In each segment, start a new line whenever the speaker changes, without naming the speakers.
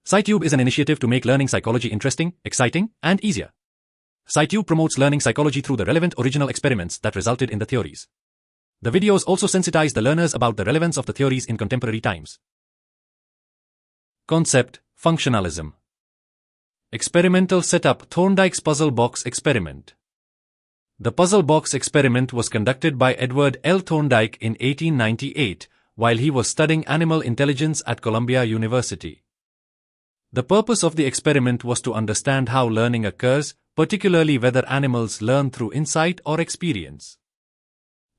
SciTube is an initiative to make learning psychology interesting, exciting, and easier. SciTube promotes learning psychology through the relevant original experiments that resulted in the theories. The videos also sensitize the learners about the relevance of the theories in contemporary times. Concept: Functionalism. Experimental setup: Thorndike's puzzle box experiment. The puzzle box experiment was conducted by Edward L. Thorndike in 1898 while he was studying animal intelligence at Columbia University. The purpose of the experiment was to understand how learning occurs, particularly whether animals learn through insight or experience.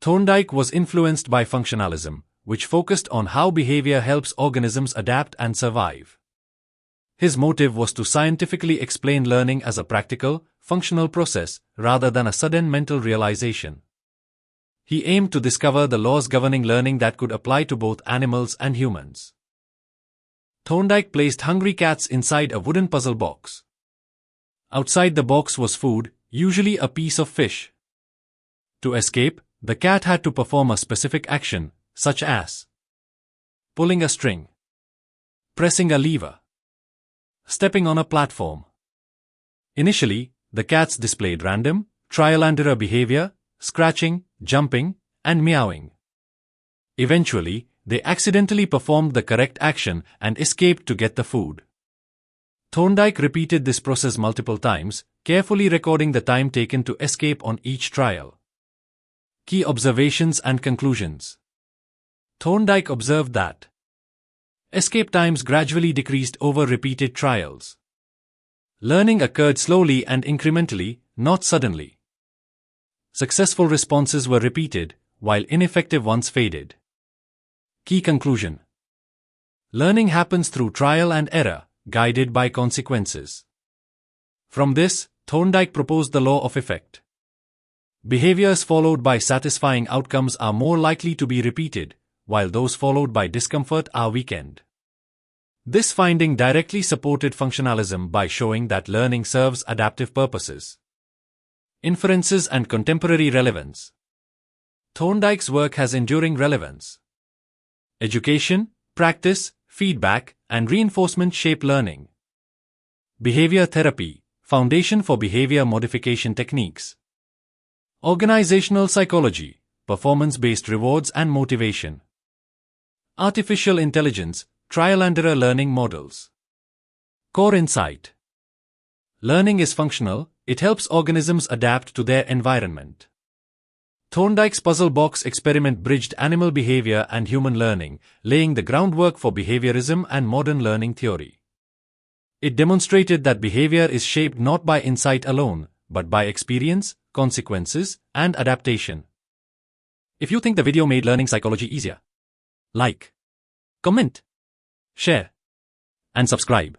Thorndike was influenced by functionalism, which focused on how behavior helps organisms adapt and survive. His motive was to scientifically explain learning as a practical, functional process rather than a sudden mental realization. He aimed to discover the laws governing learning that could apply to both animals and humans. Thorndike placed hungry cats inside a wooden puzzle box. Outside the box was food, usually a piece of fish. To escape, the cat had to perform a specific action, such as pulling a string, pressing a lever, stepping on a platform. Initially, the cats displayed random, trial-and-error behavior, scratching, jumping, and meowing. Eventually, they accidentally performed the correct action and escaped to get the food. Thorndike repeated this process multiple times, carefully recording the time taken to escape on each trial. Key observations and conclusions. Thorndike observed that escape times gradually decreased over repeated trials. Learning occurred slowly and incrementally, not suddenly. Successful responses were repeated, while ineffective ones faded. Key conclusion. Learning happens through trial and error, guided by consequences. From this, Thorndike proposed the law of effect. Behaviors followed by satisfying outcomes are more likely to be repeated, while those followed by discomfort are weakened. This finding directly supported functionalism by showing that learning serves adaptive purposes. Inferences and contemporary relevance. Thorndike's work has enduring relevance. Education, practice, feedback, and reinforcement shape learning. Behavior therapy, foundation for behavior modification techniques. Organizational psychology, performance-based rewards and motivation. Artificial intelligence, trial-and-error learning models. Core insight. Learning is functional, it helps organisms adapt to their environment. Thorndike's puzzle box experiment bridged animal behavior and human learning, laying the groundwork for behaviorism and modern learning theory. It demonstrated that behavior is shaped not by insight alone, but by experience, consequences, and adaptation. If you think the video made learning psychology easier, like, comment, share, and subscribe.